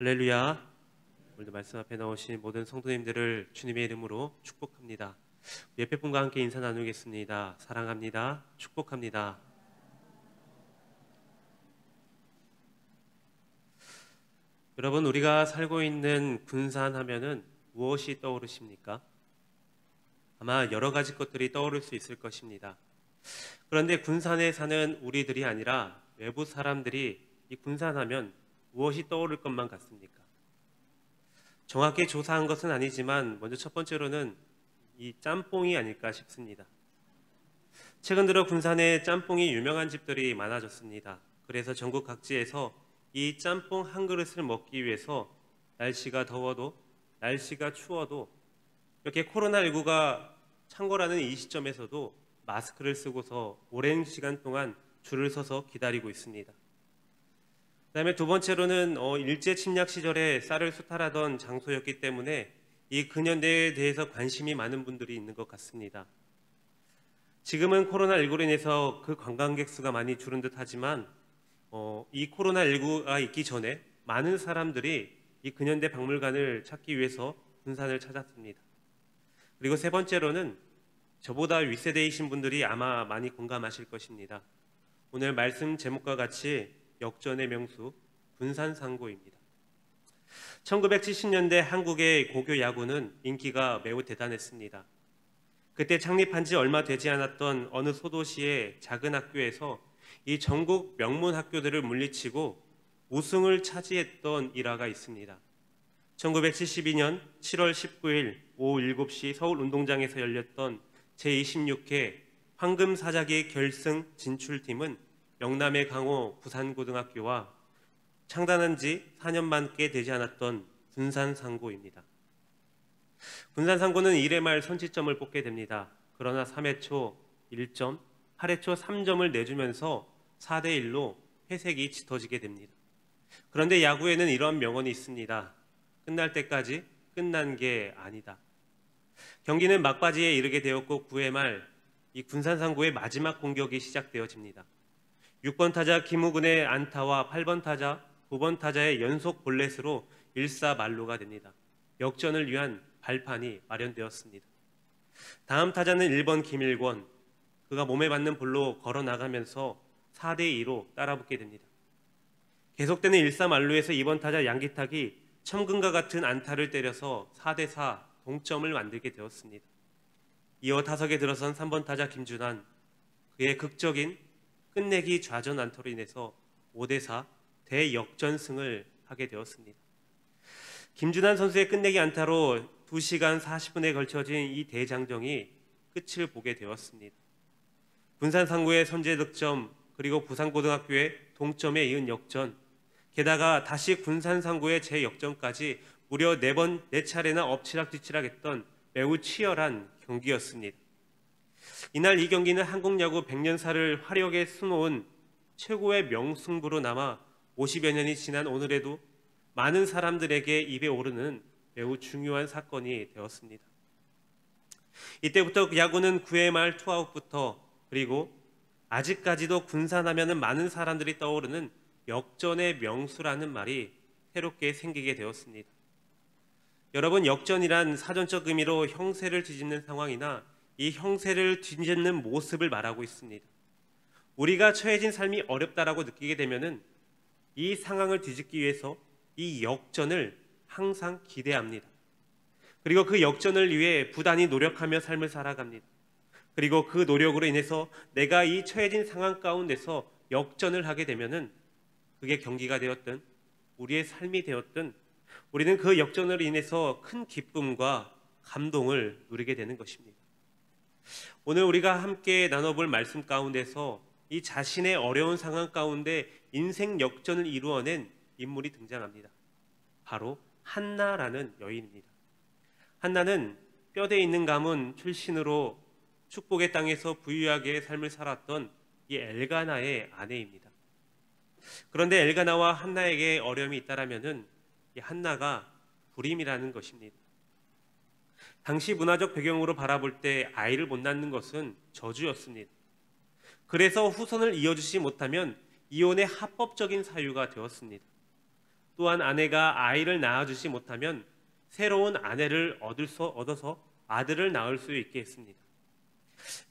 할렐루야. 오늘도 말씀 앞에 나오신 모든 성도님들을 주님의 이름으로 축복합니다. 옆에 분과 함께 인사 나누겠습니다. 사랑합니다. 축복합니다. 여러분, 우리가 살고 있는 군산 하면은 무엇이 떠오르십니까? 아마 여러 가지 것들이 떠오를 수 있을 것입니다. 그런데 군산에 사는 우리들이 아니라 외부 사람들이 이 군산하면 무엇이 떠오를 것만 같습니까? 정확히 조사한 것은 아니지만 먼저 첫 번째로는 이 짬뽕이 아닐까 싶습니다. 최근 들어 군산에 짬뽕이 유명한 집들이 많아졌습니다. 그래서 전국 각지에서 이 짬뽕 한 그릇을 먹기 위해서 날씨가 더워도 날씨가 추워도 이렇게 코로나19가 창궐하는 이 시점에서도 마스크를 쓰고서 오랜 시간 동안 줄을 서서 기다리고 있습니다. 그다음에 두 번째로는 일제 침략 시절에 쌀을 수탈하던 장소였기 때문에 이 근현대에 대해서 관심이 많은 분들이 있는 것 같습니다. 지금은 코로나19로 인해서 그 관광객 수가 많이 줄은 듯 하지만 이 코로나19가 있기 전에 많은 사람들이 이 근현대 박물관을 찾기 위해서 군산을 찾았습니다. 그리고 세 번째로는 저보다 윗세대이신 분들이 아마 많이 공감하실 것입니다. 오늘 말씀 제목과 같이 역전의 명수 군산상고입니다. 1970년대 한국의 고교 야구는 인기가 매우 대단했습니다. 그때 창립한 지 얼마 되지 않았던 어느 소도시의 작은 학교에서 이 전국 명문 학교들을 물리치고 우승을 차지했던 일화가 있습니다. 1972년 7월 19일 오후 7시 서울 운동장에서 열렸던 제26회 황금사자기 결승 진출팀은 영남의 강호 부산고등학교와 창단한 지 4년밖에 되지 않았던 군산상고입니다. 군산상고는 1회 말 선취점을 뽑게 됩니다. 그러나 3회 초 1점, 8회 초 3점을 내주면서 4대1로 회색이 짙어지게 됩니다. 그런데 야구에는 이런 명언이 있습니다. 끝날 때까지 끝난 게 아니다. 경기는 막바지에 이르게 되었고 9회 말 이 군산상고의 마지막 공격이 시작되어집니다. 6번 타자 김우근의 안타와 8번 타자, 9번 타자의 연속 볼넷으로 1사만루가 됩니다. 역전을 위한 발판이 마련되었습니다. 다음 타자는 1번 김일권, 그가 몸에 맞는 볼로 걸어 나가면서 4대2로 따라붙게 됩니다. 계속되는 1사만루에서 2번 타자 양기탁이 천금과 같은 안타를 때려서 4대4 동점을 만들게 되었습니다. 이어 타석에 들어선 3번 타자 김준환, 그의 극적인 끝내기 좌전 안타로 인해서 5대4 대역전승을 하게 되었습니다. 김준환 선수의 끝내기 안타로 2시간 40분에 걸쳐진 이 대장정이 끝을 보게 되었습니다. 군산상고의 선제 득점, 그리고 부산고등학교의 동점에 이은 역전, 게다가 다시 군산상고의 재역전까지 무려 4차례나 엎치락뒤치락했던 매우 치열한 경기였습니다. 이날 이 경기는 한국 야구 100년사를 화려하게 수놓은 최고의 명승부로 남아 50여 년이 지난 오늘에도 많은 사람들에게 입에 오르는 매우 중요한 사건이 되었습니다. 이때부터 야구는 9회 말 투아웃부터, 그리고 아직까지도 군산하면은 많은 사람들이 떠오르는 역전의 명수라는 말이 새롭게 생기게 되었습니다. 여러분, 역전이란 사전적 의미로 형세를 뒤집는 상황이나 이 형세를 뒤집는 모습을 말하고 있습니다. 우리가 처해진 삶이 어렵다라고 느끼게 되면은 이 상황을 뒤집기 위해서 이 역전을 항상 기대합니다. 그리고 그 역전을 위해 부단히 노력하며 삶을 살아갑니다. 그리고 그 노력으로 인해서 내가 이 처해진 상황 가운데서 역전을 하게 되면은 그게 경기가 되었든 우리의 삶이 되었든 우리는 그 역전으로 인해서 큰 기쁨과 감동을 누리게 되는 것입니다. 오늘 우리가 함께 나눠볼 말씀 가운데서 이 자신의 어려운 상황 가운데 인생 역전을 이루어낸 인물이 등장합니다. 바로 한나라는 여인입니다. 한나는 뼈대 있는 가문 출신으로 축복의 땅에서 부유하게 삶을 살았던 이 엘가나의 아내입니다. 그런데 엘가나와 한나에게 어려움이 있다라면은 이 한나가 불임이라는 것입니다. 당시 문화적 배경으로 바라볼 때 아이를 못 낳는 것은 저주였습니다. 그래서 후손을 이어주지 못하면 이혼의 합법적인 사유가 되었습니다. 또한 아내가 아이를 낳아주지 못하면 새로운 아내를 얻어서 아들을 낳을 수 있게 했습니다.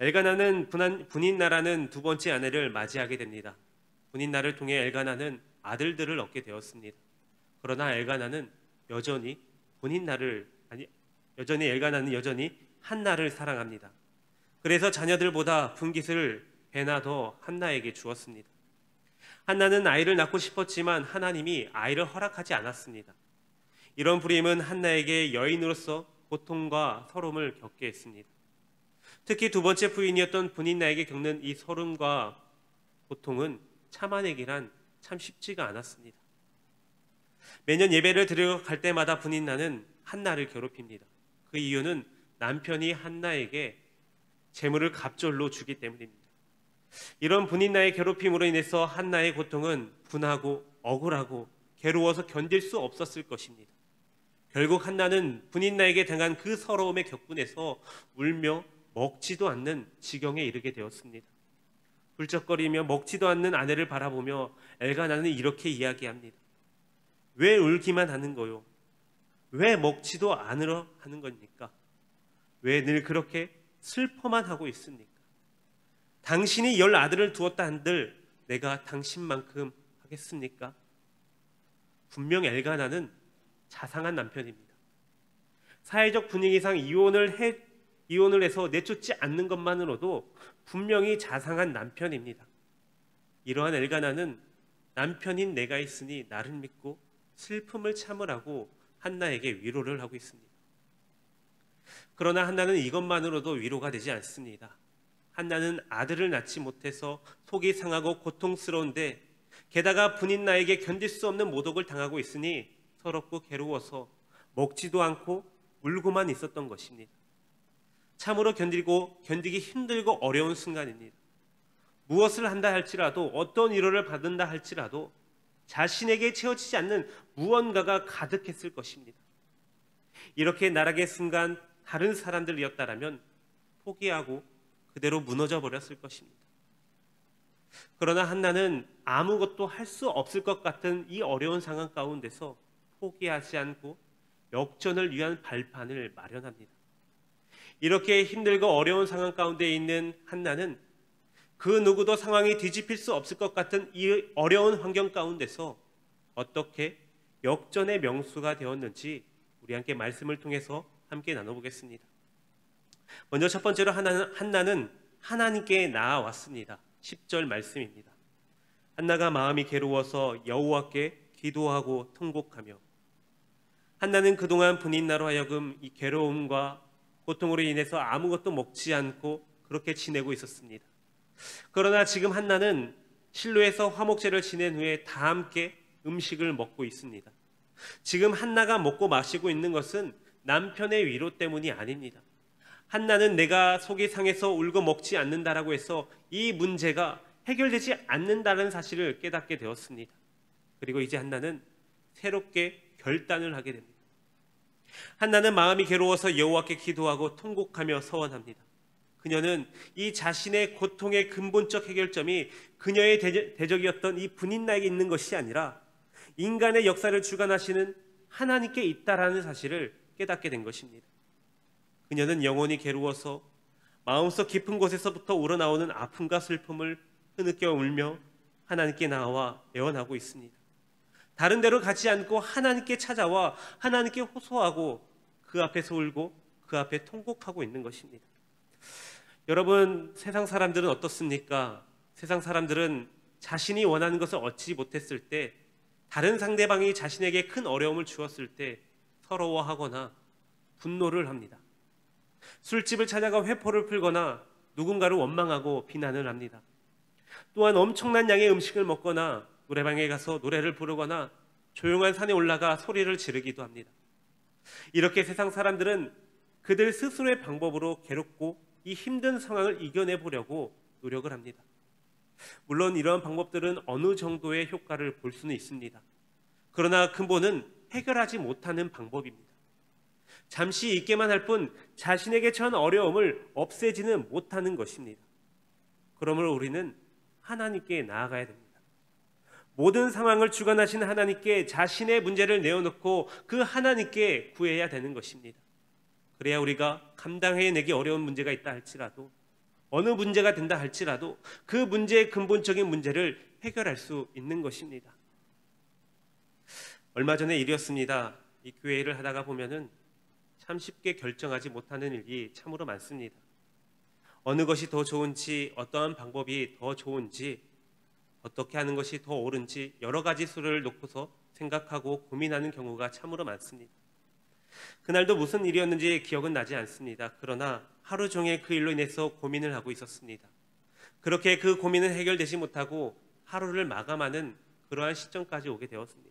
엘가나는 분인나라는 두 번째 아내를 맞이하게 됩니다. 분인나를 통해 엘가나는 아들들을 얻게 되었습니다. 그러나 엘가나는 여전히 여전히 한나를 사랑합니다. 그래서 자녀들보다 분깃을 배나 더 한나에게 주었습니다. 한나는 아이를 낳고 싶었지만 하나님이 아이를 허락하지 않았습니다. 이런 불임은 한나에게 여인으로서 고통과 서름을 겪게 했습니다. 특히 두 번째 부인이었던 분인나에게 겪는 이 서름과 고통은 참아내기란 참 쉽지가 않았습니다. 매년 예배를 드리러 갈 때마다 분인나는 한나를 괴롭힙니다. 그 이유는 남편이 한나에게 재물을 갑절로 주기 때문입니다. 이런 분인나의 괴롭힘으로 인해서 한나의 고통은 분하고 억울하고 괴로워서 견딜 수 없었을 것입니다. 결국 한나는 분인나에게 당한 그 서러움의 격분에서 울며 먹지도 않는 지경에 이르게 되었습니다. 불쩍거리며 먹지도 않는 아내를 바라보며 엘가나는 이렇게 이야기합니다. 왜 울기만 하는 거요? 왜 먹지도 않으러 하는 겁니까? 왜 늘 그렇게 슬퍼만 하고 있습니까? 당신이 10 아들을 두었다 한들 내가 당신만큼 하겠습니까? 분명 엘가나는 자상한 남편입니다. 사회적 분위기상 이혼을 해서 내쫓지 않는 것만으로도 분명히 자상한 남편입니다. 이러한 엘가나는 남편인 내가 있으니 나를 믿고 슬픔을 참으라고 한나에게 위로를 하고 있습니다. 그러나 한나는 이것만으로도 위로가 되지 않습니다. 한나는 아들을 낳지 못해서 속이 상하고 고통스러운데 게다가 분인나에게 견딜 수 없는 모독을 당하고 있으니 서럽고 괴로워서 먹지도 않고 울고만 있었던 것입니다. 참으로 견디기 힘들고 어려운 순간입니다. 무엇을 한다 할지라도 어떤 위로를 받는다 할지라도 자신에게 채워지지 않는 무언가가 가득했을 것입니다. 이렇게 나락의 순간 다른 사람들이었다라면 포기하고 그대로 무너져 버렸을 것입니다. 그러나 한나는 아무것도 할 수 없을 것 같은 이 어려운 상황 가운데서 포기하지 않고 역전을 위한 발판을 마련합니다. 이렇게 힘들고 어려운 상황 가운데 있는 한나는 그 누구도 상황이 뒤집힐 수 없을 것 같은 이 어려운 환경 가운데서 어떻게 역전의 명수가 되었는지 우리 함께 말씀을 통해서 함께 나눠보겠습니다. 먼저 첫 번째로 한나는 하나님께 나아왔습니다. 10절 말씀입니다. 한나가 마음이 괴로워서 여호와께 기도하고 통곡하며. 한나는 그동안 분인나로 하여금 이 괴로움과 고통으로 인해서 아무것도 먹지 않고 그렇게 지내고 있었습니다. 그러나 지금 한나는 실로에서 화목제를 지낸 후에 다 함께 음식을 먹고 있습니다. 지금 한나가 먹고 마시고 있는 것은 남편의 위로 때문이 아닙니다. 한나는 내가 속이 상해서 울고 먹지 않는다라고 해서 이 문제가 해결되지 않는다는 사실을 깨닫게 되었습니다. 그리고 이제 한나는 새롭게 결단을 하게 됩니다. 한나는 마음이 괴로워서 여호와께 기도하고 통곡하며 서원합니다. 그녀는 이 자신의 고통의 근본적 해결점이 그녀의 대적이었던 이 분인나에게 있는 것이 아니라 인간의 역사를 주관하시는 하나님께 있다라는 사실을 깨닫게 된 것입니다. 그녀는 영혼이 괴로워서 마음속 깊은 곳에서부터 우러나오는 아픔과 슬픔을 흐느껴 울며 하나님께 나와 애원하고 있습니다. 다른 데로 가지 않고 하나님께 찾아와 하나님께 호소하고 그 앞에서 울고 그 앞에 통곡하고 있는 것입니다. 여러분, 세상 사람들은 어떻습니까? 세상 사람들은 자신이 원하는 것을 얻지 못했을 때, 다른 상대방이 자신에게 큰 어려움을 주었을 때 서러워하거나 분노를 합니다. 술집을 찾아가 회포를 풀거나 누군가를 원망하고 비난을 합니다. 또한 엄청난 양의 음식을 먹거나 노래방에 가서 노래를 부르거나 조용한 산에 올라가 소리를 지르기도 합니다. 이렇게 세상 사람들은 그들 스스로의 방법으로 괴롭고 이 힘든 상황을 이겨내 보려고 노력을 합니다. 물론 이러한 방법들은 어느 정도의 효과를 볼 수는 있습니다. 그러나 근본은 해결하지 못하는 방법입니다. 잠시 있게만 할 뿐 자신에게 처한 어려움을 없애지는 못하는 것입니다. 그러므로 우리는 하나님께 나아가야 됩니다. 모든 상황을 주관하신 하나님께 자신의 문제를 내어놓고 그 하나님께 구해야 되는 것입니다. 그래야 우리가 감당해내기 어려운 문제가 있다 할지라도, 어느 문제가 된다 할지라도 그 문제의 근본적인 문제를 해결할 수 있는 것입니다. 얼마 전에 일이었습니다. 이 교회 일을 하다가 보면은 참 쉽게 결정하지 못하는 일이 참으로 많습니다. 어느 것이 더 좋은지, 어떠한 방법이 더 좋은지, 어떻게 하는 것이 더 옳은지 여러 가지 수를 놓고서 생각하고 고민하는 경우가 참으로 많습니다. 그날도 무슨 일이었는지 기억은 나지 않습니다. 그러나 하루 종일 그 일로 인해서 고민을 하고 있었습니다. 그렇게 그 고민은 해결되지 못하고 하루를 마감하는 그러한 시점까지 오게 되었습니다.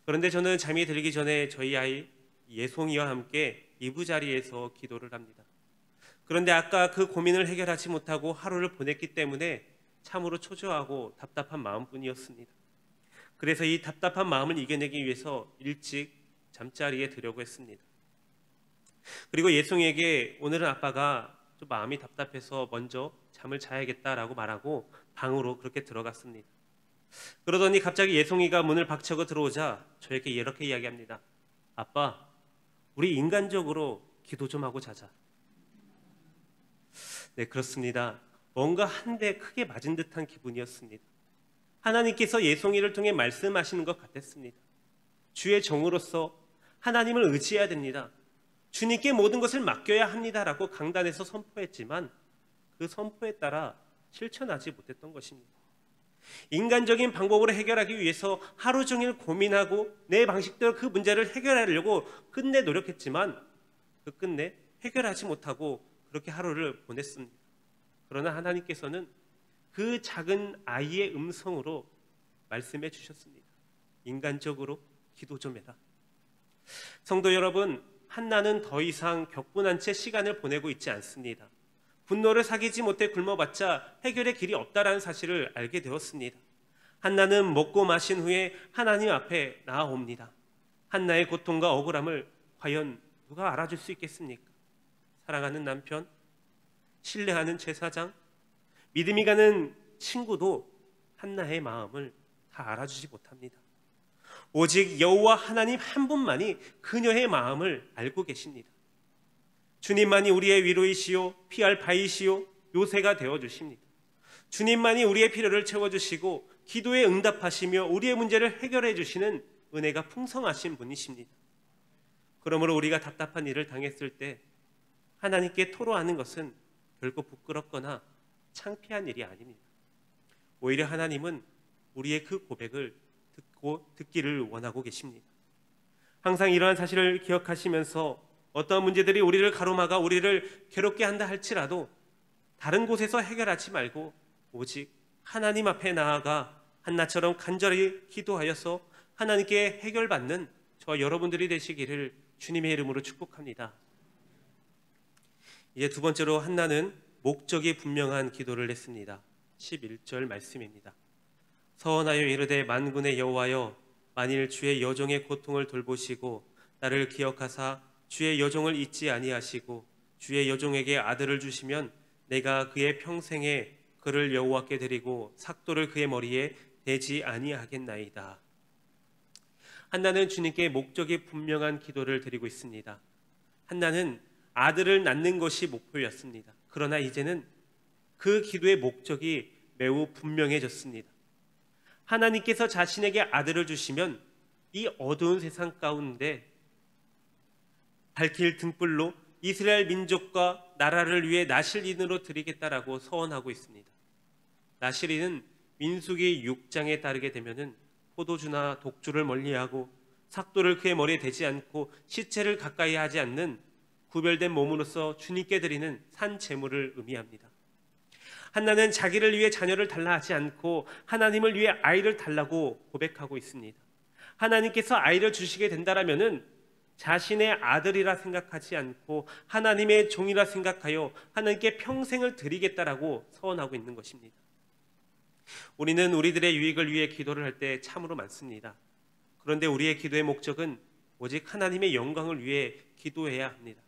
그런데 저는 잠이 들기 전에 저희 아이 예송이와 함께 이부자리에서 기도를 합니다. 그런데 아까 그 고민을 해결하지 못하고 하루를 보냈기 때문에 참으로 초조하고 답답한 마음뿐이었습니다. 그래서 이 답답한 마음을 이겨내기 위해서 일찍 잠자리에 들려고 했습니다. 그리고 예송이에게 오늘은 아빠가 좀 마음이 답답해서 먼저 잠을 자야겠다라고 말하고 방으로 그렇게 들어갔습니다. 그러더니 갑자기 예송이가 문을 박차고 들어오자 저에게 이렇게 이야기합니다. 아빠, 우리 인간적으로 기도 좀 하고 자자. 네, 그렇습니다. 뭔가 한 대 크게 맞은 듯한 기분이었습니다. 하나님께서 예송이를 통해 말씀하시는 것 같았습니다. 주의 종으로서 하나님을 의지해야 됩니다. 주님께 모든 것을 맡겨야 합니다라고 강단에서 선포했지만 그 선포에 따라 실천하지 못했던 것입니다. 인간적인 방법으로 해결하기 위해서 하루 종일 고민하고 내 방식대로 그 문제를 해결하려고 끝내 노력했지만 그 끝내 해결하지 못하고 그렇게 하루를 보냈습니다. 그러나 하나님께서는 그 작은 아이의 음성으로 말씀해 주셨습니다. 인간적으로 기도 좀 해라. 성도 여러분, 한나는 더 이상 격분한 채 시간을 보내고 있지 않습니다. 분노를 사귀지 못해 굶어봤자 해결의 길이 없다라는 사실을 알게 되었습니다. 한나는 먹고 마신 후에 하나님 앞에 나아옵니다. 한나의 고통과 억울함을 과연 누가 알아줄 수 있겠습니까? 사랑하는 남편, 신뢰하는 제사장, 믿음이 가는 친구도 한나의 마음을 다 알아주지 못합니다. 오직 여호와 하나님 한 분만이 그녀의 마음을 알고 계십니다. 주님만이 우리의 위로이시요 피할 바이시요 요새가 되어주십니다. 주님만이 우리의 필요를 채워주시고 기도에 응답하시며 우리의 문제를 해결해 주시는 은혜가 풍성하신 분이십니다. 그러므로 우리가 답답한 일을 당했을 때 하나님께 토로하는 것은 결코 부끄럽거나 창피한 일이 아닙니다. 오히려 하나님은 우리의 그 고백을 듣기를 원하고 계십니다. 항상 이러한 사실을 기억하시면서 어떤 문제들이 우리를 가로막아 우리를 괴롭게 한다 할지라도 다른 곳에서 해결하지 말고 오직 하나님 앞에 나아가 한나처럼 간절히 기도하여서 하나님께 해결받는 저와 여러분들이 되시기를 주님의 이름으로 축복합니다. 이제 두 번째로 한나는 목적이 분명한 기도를 했습니다. 11절 말씀입니다. 서원하여 이르되 만군의 여호와여, 만일 주의 여종의 고통을 돌보시고 나를 기억하사 주의 여종을 잊지 아니하시고 주의 여종에게 아들을 주시면 내가 그의 평생에 그를 여호와께 드리고 삭도를 그의 머리에 대지 아니하겠나이다. 한나는 주님께 목적이 분명한 기도를 드리고 있습니다. 한나는 아들을 낳는 것이 목표였습니다. 그러나 이제는 그 기도의 목적이 매우 분명해졌습니다. 하나님께서 자신에게 아들을 주시면 이 어두운 세상 가운데 밝힐 등불로 이스라엘 민족과 나라를 위해 나실인으로 드리겠다라고 서원하고 있습니다. 나실인은 민수기 6장에 따르게 되면은 포도주나 독주를 멀리하고 삭도를 그의 머리에 대지 않고 시체를 가까이 하지 않는 구별된 몸으로서 주님께 드리는 산 제물을 의미합니다. 한나는 자기를 위해 자녀를 달라 하지 않고 하나님을 위해 아이를 달라고 고백하고 있습니다. 하나님께서 아이를 주시게 된다라면은 자신의 아들이라 생각하지 않고 하나님의 종이라 생각하여 하나님께 평생을 드리겠다라고 서원하고 있는 것입니다. 우리는 우리들의 유익을 위해 기도를 할 때 참으로 많습니다. 그런데 우리의 기도의 목적은 오직 하나님의 영광을 위해 기도해야 합니다.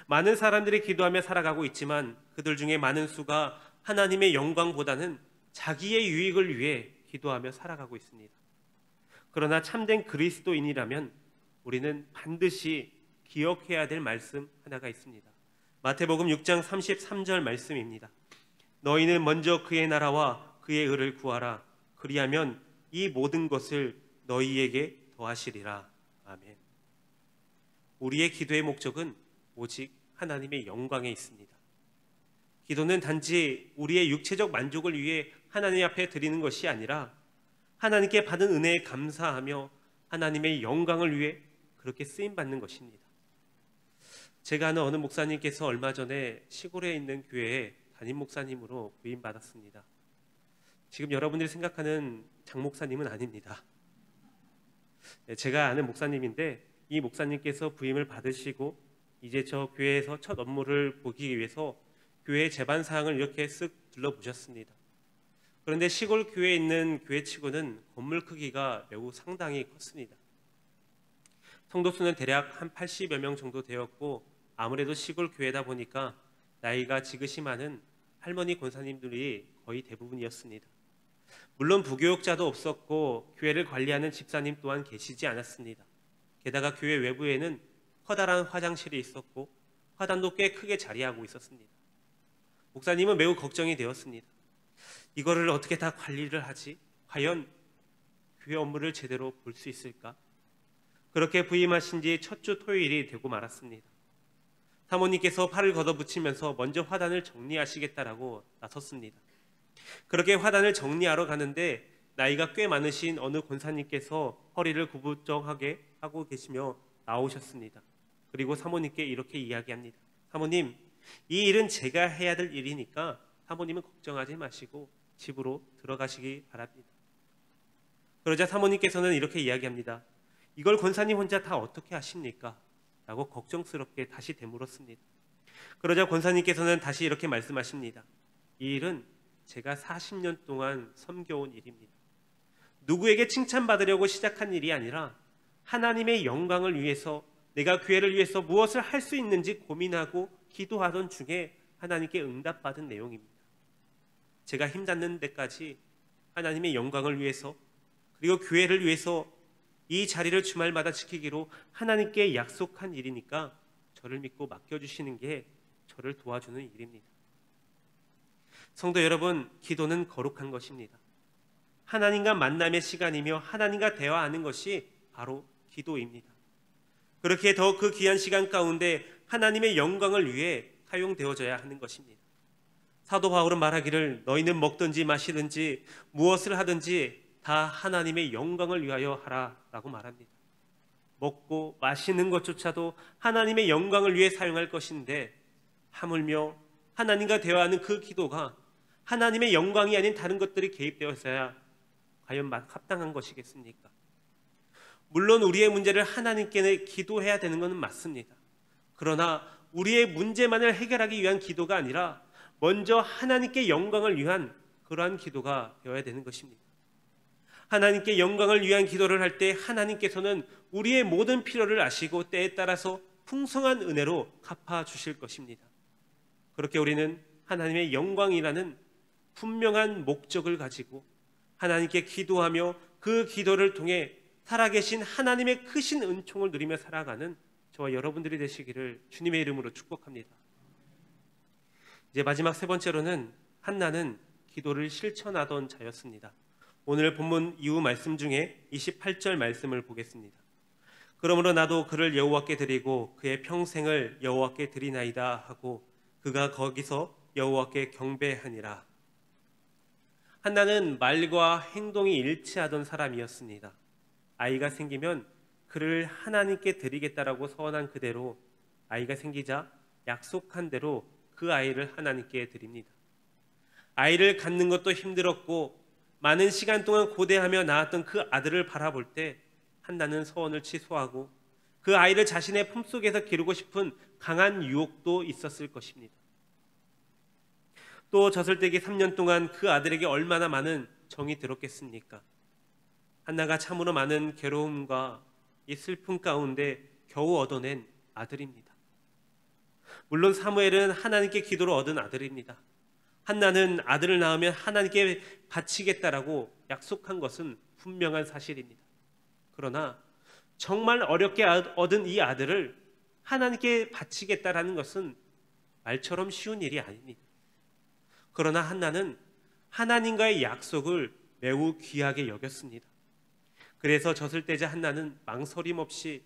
많은 사람들이 기도하며 살아가고 있지만 그들 중에 많은 수가 하나님의 영광보다는 자기의 유익을 위해 기도하며 살아가고 있습니다. 그러나 참된 그리스도인이라면 우리는 반드시 기억해야 될 말씀 하나가 있습니다. 마태복음 6장 33절 말씀입니다. 너희는 먼저 그의 나라와 그의 의를 구하라. 그리하면 이 모든 것을 너희에게 더하시리라. 아멘. 우리의 기도의 목적은 오직 하나님의 영광에 있습니다. 기도는 단지 우리의 육체적 만족을 위해 하나님 앞에 드리는 것이 아니라 하나님께 받은 은혜에 감사하며 하나님의 영광을 위해 그렇게 쓰임받는 것입니다. 제가 아는 어느 목사님께서 얼마 전에 시골에 있는 교회에 담임 목사님으로 부임받았습니다. 지금 여러분들이 생각하는 장 목사님은 아닙니다. 제가 아는 목사님인데 이 목사님께서 부임을 받으시고 이제 저 교회에서 첫 업무를 보기 위해서 교회 제반 사항을 이렇게 쓱 둘러보셨습니다. 그런데 시골 교회에 있는 교회치고는 건물 크기가 매우 상당히 컸습니다. 성도 수는 대략 한 80여 명 정도 되었고 아무래도 시골 교회다 보니까 나이가 지긋이 많은 할머니 권사님들이 거의 대부분이었습니다. 물론 부교육자도 없었고 교회를 관리하는 집사님 또한 계시지 않았습니다. 게다가 교회 외부에는 커다란 화장실이 있었고 화단도 꽤 크게 자리하고 있었습니다. 목사님은 매우 걱정이 되었습니다. 이거를 어떻게 다 관리를 하지? 과연 교회 업무를 제대로 볼 수 있을까? 그렇게 부임하신 지 첫 주 토요일이 되고 말았습니다. 사모님께서 팔을 걷어붙이면서 먼저 화단을 정리하시겠다라고 나섰습니다. 그렇게 화단을 정리하러 가는데 나이가 꽤 많으신 어느 권사님께서 허리를 구부정하게 하고 계시며 나오셨습니다. 그리고 사모님께 이렇게 이야기합니다. 사모님, 이 일은 제가 해야 될 일이니까 사모님은 걱정하지 마시고 집으로 들어가시기 바랍니다. 그러자 사모님께서는 이렇게 이야기합니다. 이걸 권사님 혼자 다 어떻게 하십니까? 라고 걱정스럽게 다시 되물었습니다. 그러자 권사님께서는 다시 이렇게 말씀하십니다. 이 일은 제가 40년 동안 섬겨온 일입니다. 누구에게 칭찬받으려고 시작한 일이 아니라 하나님의 영광을 위해서 내가 교회를 위해서 무엇을 할 수 있는지 고민하고 기도하던 중에 하나님께 응답받은 내용입니다. 제가 힘닿는 데까지 하나님의 영광을 위해서 그리고 교회를 위해서 이 자리를 주말마다 지키기로 하나님께 약속한 일이니까 저를 믿고 맡겨주시는 게 저를 도와주는 일입니다. 성도 여러분, 기도는 거룩한 것입니다. 하나님과 만남의 시간이며 하나님과 대화하는 것이 바로 기도입니다. 그렇게 더 그 귀한 시간 가운데 하나님의 영광을 위해 사용되어져야 하는 것입니다. 사도 바울은 말하기를 너희는 먹든지 마시든지 무엇을 하든지 다 하나님의 영광을 위하여 하라 라고 말합니다. 먹고 마시는 것조차도 하나님의 영광을 위해 사용할 것인데 하물며 하나님과 대화하는 그 기도가 하나님의 영광이 아닌 다른 것들이 개입되어서야 과연 합당한 것이겠습니까? 물론 우리의 문제를 하나님께 기도해야 되는 것은 맞습니다. 그러나 우리의 문제만을 해결하기 위한 기도가 아니라 먼저 하나님께 영광을 위한 그러한 기도가 되어야 되는 것입니다. 하나님께 영광을 위한 기도를 할 때 하나님께서는 우리의 모든 필요를 아시고 때에 따라서 풍성한 은혜로 갚아주실 것입니다. 그렇게 우리는 하나님의 영광이라는 분명한 목적을 가지고 하나님께 기도하며 그 기도를 통해 살아계신 하나님의 크신 은총을 누리며 살아가는 저와 여러분들이 되시기를 주님의 이름으로 축복합니다. 이제 마지막 세 번째로는 한나는 기도를 실천하던 자였습니다. 오늘 본문 이후 말씀 중에 28절 말씀을 보겠습니다. 그러므로 나도 그를 여호와께 드리고 그의 평생을 여호와께 드리나이다 하고 그가 거기서 여호와께 경배하니라. 한나는 말과 행동이 일치하던 사람이었습니다. 아이가 생기면 그를 하나님께 드리겠다라고 서원한 그대로 아이가 생기자 약속한 대로 그 아이를 하나님께 드립니다. 아이를 갖는 것도 힘들었고 많은 시간 동안 고대하며 낳았던 그 아들을 바라볼 때 한나는 서원을 취소하고 그 아이를 자신의 품속에서 기르고 싶은 강한 유혹도 있었을 것입니다. 또 젖을때기 3년 동안 그 아들에게 얼마나 많은 정이 들었겠습니까? 한나가 참으로 많은 괴로움과 이 슬픔 가운데 겨우 얻어낸 아들입니다. 물론 사무엘은 하나님께 기도로 얻은 아들입니다. 한나는 아들을 낳으면 하나님께 바치겠다라고 약속한 것은 분명한 사실입니다. 그러나 정말 어렵게 얻은 이 아들을 하나님께 바치겠다라는 것은 말처럼 쉬운 일이 아닙니다. 그러나 한나는 하나님과의 약속을 매우 귀하게 여겼습니다. 그래서 젖을 떼자 한나는 망설임 없이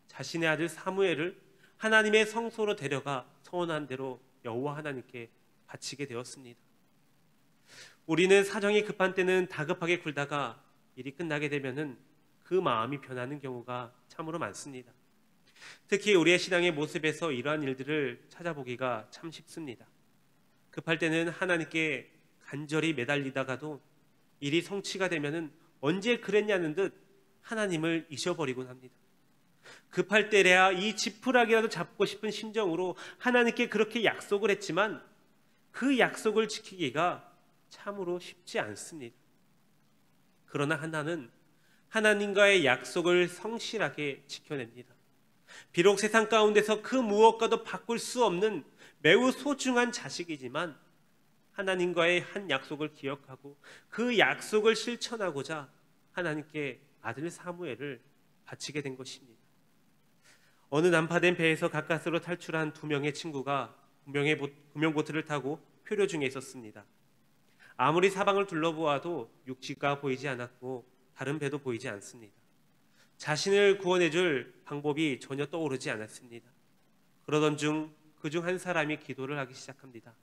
자신의 아들 사무엘을 하나님의 성소로 데려가 서원한 대로 여호와 하나님께 바치게 되었습니다. 우리는 사정이 급한 때는 다급하게 굴다가 일이 끝나게 되면은 그 마음이 변하는 경우가 참으로 많습니다. 특히 우리의 신앙의 모습에서 이러한 일들을 찾아보기가 참 쉽습니다. 급할 때는 하나님께 간절히 매달리다가도 일이 성취가 되면은 언제 그랬냐는 듯 하나님을 잊어버리곤 합니다. 급할 때래야 이 지푸라기라도 잡고 싶은 심정으로 하나님께 그렇게 약속을 했지만 그 약속을 지키기가 참으로 쉽지 않습니다. 그러나 한나는 하나님과의 약속을 성실하게 지켜냅니다. 비록 세상 가운데서 그 무엇과도 바꿀 수 없는 매우 소중한 자식이지만 하나님과의 한 약속을 기억하고 그 약속을 실천하고자 하나님께 아들 사무엘을 바치게 된 것입니다. 어느 난파된 배에서 가까스로 탈출한 두 명의 친구가 구명보트를 타고 표류 중에 있었습니다. 아무리 사방을 둘러보아도 육지가 보이지 않았고 다른 배도 보이지 않습니다. 자신을 구원해줄 방법이 전혀 떠오르지 않았습니다. 그러던 중 그중 한 사람이 기도를 하기 시작합니다.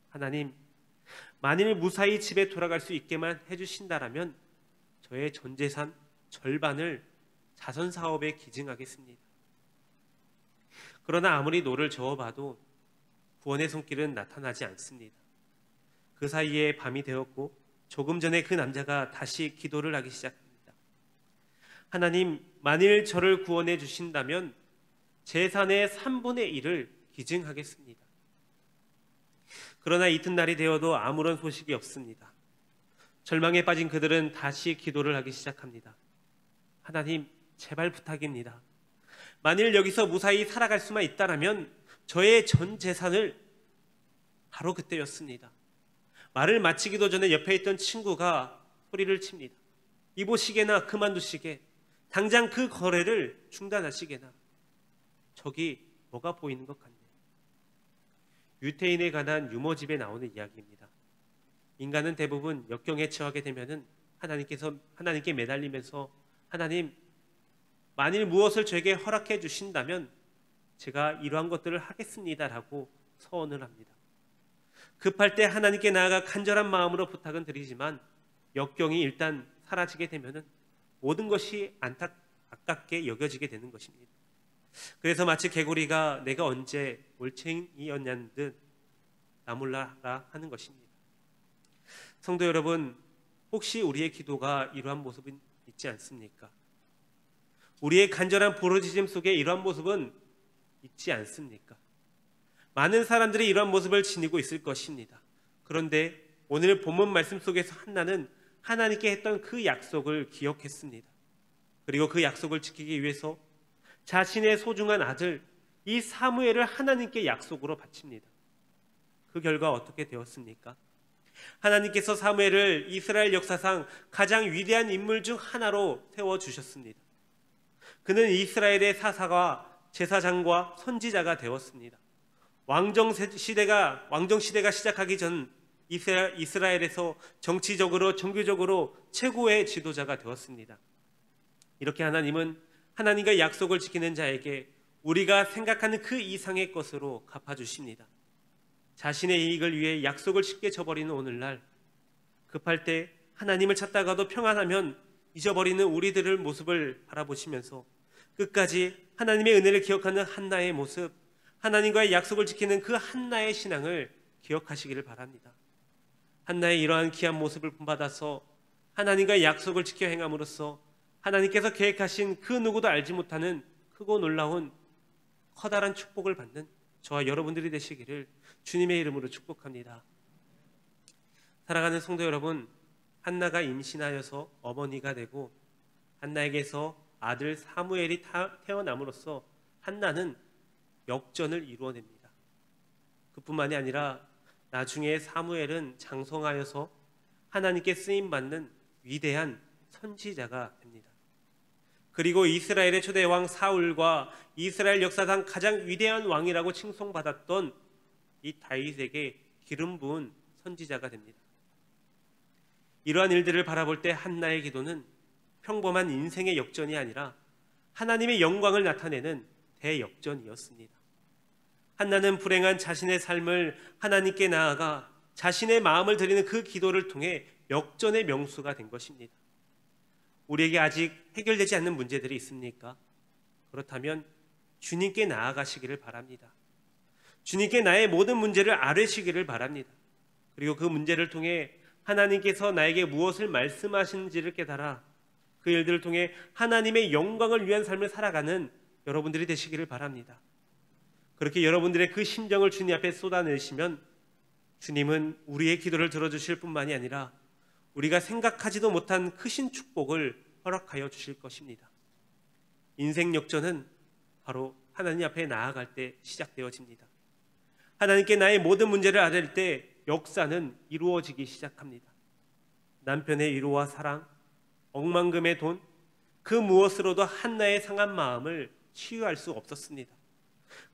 하나님, 만일 무사히 집에 돌아갈 수 있게만 해주신다라면 저의 전 재산 절반을 자선 사업에 기증하겠습니다. 그러나 아무리 노를 저어봐도 구원의 손길은 나타나지 않습니다. 그 사이에 밤이 되었고 조금 전에 그 남자가 다시 기도를 하기 시작합니다. 하나님, 만일 저를 구원해 주신다면 재산의 3분의 1을 기증하겠습니다. 그러나 이튿날이 되어도 아무런 소식이 없습니다. 절망에 빠진 그들은 다시 기도를 하기 시작합니다. 하나님, 제발 부탁입니다. 만일 여기서 무사히 살아갈 수만 있다면 저의 전 재산을. 바로 그때였습니다. 말을 마치기도 전에 옆에 있던 친구가 소리를 칩니다. 이보시게나 그만두시게, 당장 그 거래를 중단하시게나. 저기 뭐가 보이는 것 같네요. 유태인에 관한 유머집에 나오는 이야기입니다. 인간은 대부분 역경에 처하게 되면은 하나님께 매달리면서 하나님, 만일 무엇을 저에게 허락해 주신다면 제가 이러한 것들을 하겠습니다라고 서원을 합니다. 급할 때 하나님께 나아가 간절한 마음으로 부탁은 드리지만 역경이 일단 사라지게 되면은 모든 것이 아깝게 여겨지게 되는 것입니다. 그래서 마치 개구리가 내가 언제 올챙이였냐는 듯 나몰라라 하는 것입니다. 성도 여러분, 혹시 우리의 기도가 이러한 모습은 있지 않습니까? 우리의 간절한 부르짖음 속에 이러한 모습은 있지 않습니까? 많은 사람들이 이러한 모습을 지니고 있을 것입니다. 그런데 오늘 본문 말씀 속에서 한나는 하나님께 했던 그 약속을 기억했습니다. 그리고 그 약속을 지키기 위해서 자신의 소중한 아들 이 사무엘을 하나님께 약속으로 바칩니다. 그 결과 어떻게 되었습니까? 하나님께서 사무엘을 이스라엘 역사상 가장 위대한 인물 중 하나로 세워주셨습니다. 그는 이스라엘의 사사와 제사장과 선지자가 되었습니다. 왕정 시대가 시작하기 전 이스라엘에서 정치적으로 종교적으로 최고의 지도자가 되었습니다. 이렇게 하나님은 하나님과 약속을 지키는 자에게 우리가 생각하는 그 이상의 것으로 갚아주십니다. 자신의 이익을 위해 약속을 쉽게 저버리는 오늘날, 급할 때 하나님을 찾다가도 평안하면 잊어버리는 우리들의 모습을 바라보시면서 끝까지 하나님의 은혜를 기억하는 한나의 모습, 하나님과의 약속을 지키는 그 한나의 신앙을 기억하시기를 바랍니다. 한나의 이러한 귀한 모습을 본받아서 하나님과의 약속을 지켜 행함으로써 하나님께서 계획하신 그 누구도 알지 못하는 크고 놀라운 커다란 축복을 받는 저와 여러분들이 되시기를 주님의 이름으로 축복합니다. 사랑하는 성도 여러분, 한나가 임신하여서 어머니가 되고 한나에게서 아들 사무엘이 태어남으로써 한나는 역전을 이루어냅니다. 그뿐만이 아니라 나중에 사무엘은 장성하여서 하나님께 쓰임받는 위대한 선지자가 됩니다. 그리고 이스라엘의 초대 왕 사울과 이스라엘 역사상 가장 위대한 왕이라고 칭송받았던 이 다윗에게 기름 부은 선지자가 됩니다. 이러한 일들을 바라볼 때 한나의 기도는 평범한 인생의 역전이 아니라 하나님의 영광을 나타내는 대역전이었습니다. 한나는 불행한 자신의 삶을 하나님께 나아가 자신의 마음을 드리는 그 기도를 통해 역전의 명수가 된 것입니다. 우리에게 아직 해결되지 않는 문제들이 있습니까? 그렇다면 주님께 나아가시기를 바랍니다. 주님께 나의 모든 문제를 아뢰시기를 바랍니다. 그리고 그 문제를 통해 하나님께서 나에게 무엇을 말씀하시는지를 깨달아 그 일들을 통해 하나님의 영광을 위한 삶을 살아가는 여러분들이 되시기를 바랍니다. 그렇게 여러분들의 그 심정을 주님 앞에 쏟아내시면 주님은 우리의 기도를 들어주실 뿐만이 아니라 우리가 생각하지도 못한 크신 축복을 허락하여 주실 것입니다. 인생 역전은 바로 하나님 앞에 나아갈 때 시작되어집니다. 하나님께 나의 모든 문제를 아뢰 때 역사는 이루어지기 시작합니다. 남편의 위로와 사랑, 억만금의 돈, 그 무엇으로도 한나의 상한 마음을 치유할 수 없었습니다.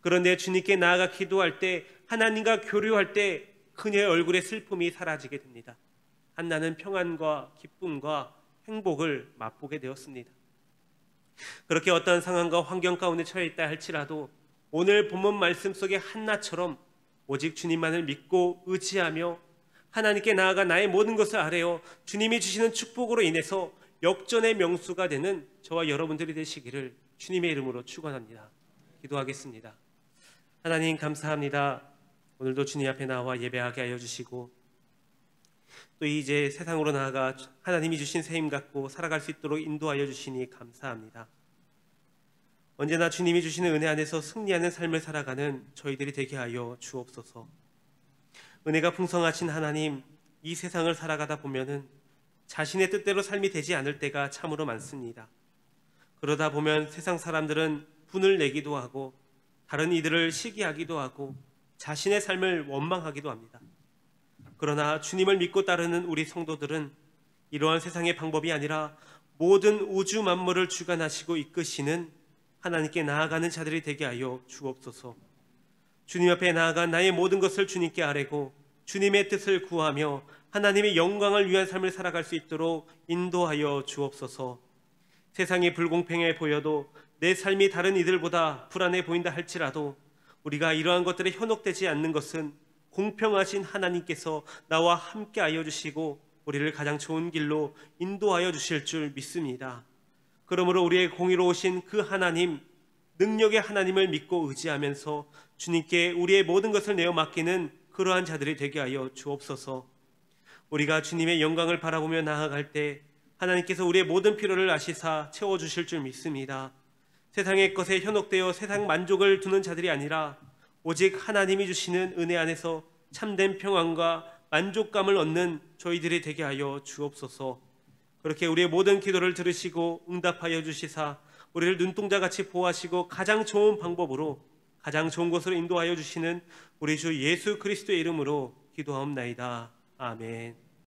그런데 주님께 나아가 기도할 때, 하나님과 교류할 때 그녀의 얼굴에 슬픔이 사라지게 됩니다. 한나는 평안과 기쁨과 행복을 맛보게 되었습니다. 그렇게 어떠한 상황과 환경 가운데 처해 있다 할지라도 오늘 본문 말씀 속의 한나처럼 오직 주님만을 믿고 의지하며 하나님께 나아가 나의 모든 것을 아뢰어 주님이 주시는 축복으로 인해서 역전의 명수가 되는 저와 여러분들이 되시기를 주님의 이름으로 축원합니다. 기도하겠습니다. 하나님 감사합니다. 오늘도 주님 앞에 나와 예배하게 하여 주시고 또 이제 세상으로 나아가 하나님이 주신 새 힘 갖고 살아갈 수 있도록 인도하여 주시니 감사합니다. 언제나 주님이 주시는 은혜 안에서 승리하는 삶을 살아가는 저희들이 되게 하여 주옵소서. 은혜가 풍성하신 하나님, 이 세상을 살아가다 보면은 자신의 뜻대로 삶이 되지 않을 때가 참으로 많습니다. 그러다 보면 세상 사람들은 분을 내기도 하고 다른 이들을 시기하기도 하고 자신의 삶을 원망하기도 합니다. 그러나 주님을 믿고 따르는 우리 성도들은 이러한 세상의 방법이 아니라 모든 우주 만물을 주관하시고 이끄시는 하나님께 나아가는 자들이 되게 하여 주옵소서. 주님 앞에 나아가 나의 모든 것을 주님께 아뢰고 주님의 뜻을 구하며 하나님의 영광을 위한 삶을 살아갈 수 있도록 인도하여 주옵소서. 세상이 불공평해 보여도 내 삶이 다른 이들보다 불안해 보인다 할지라도 우리가 이러한 것들에 현혹되지 않는 것은 공평하신 하나님께서 나와 함께 하여 주시고 우리를 가장 좋은 길로 인도하여 주실 줄 믿습니다. 그러므로 우리의 공의로우신 그 하나님, 능력의 하나님을 믿고 의지하면서 주님께 우리의 모든 것을 내어 맡기는 그러한 자들이 되게 하여 주옵소서. 우리가 주님의 영광을 바라보며 나아갈 때 하나님께서 우리의 모든 필요를 아시사 채워주실 줄 믿습니다. 세상의 것에 현혹되어 세상 만족을 두는 자들이 아니라 오직 하나님이 주시는 은혜 안에서 참된 평안과 만족감을 얻는 저희들이 되게 하여 주옵소서. 그렇게 우리의 모든 기도를 들으시고 응답하여 주시사 우리를 눈동자같이 보호하시고 가장 좋은 방법으로 가장 좋은 곳으로 인도하여 주시는 우리 주 예수 그리스도의 이름으로 기도하옵나이다. 아멘.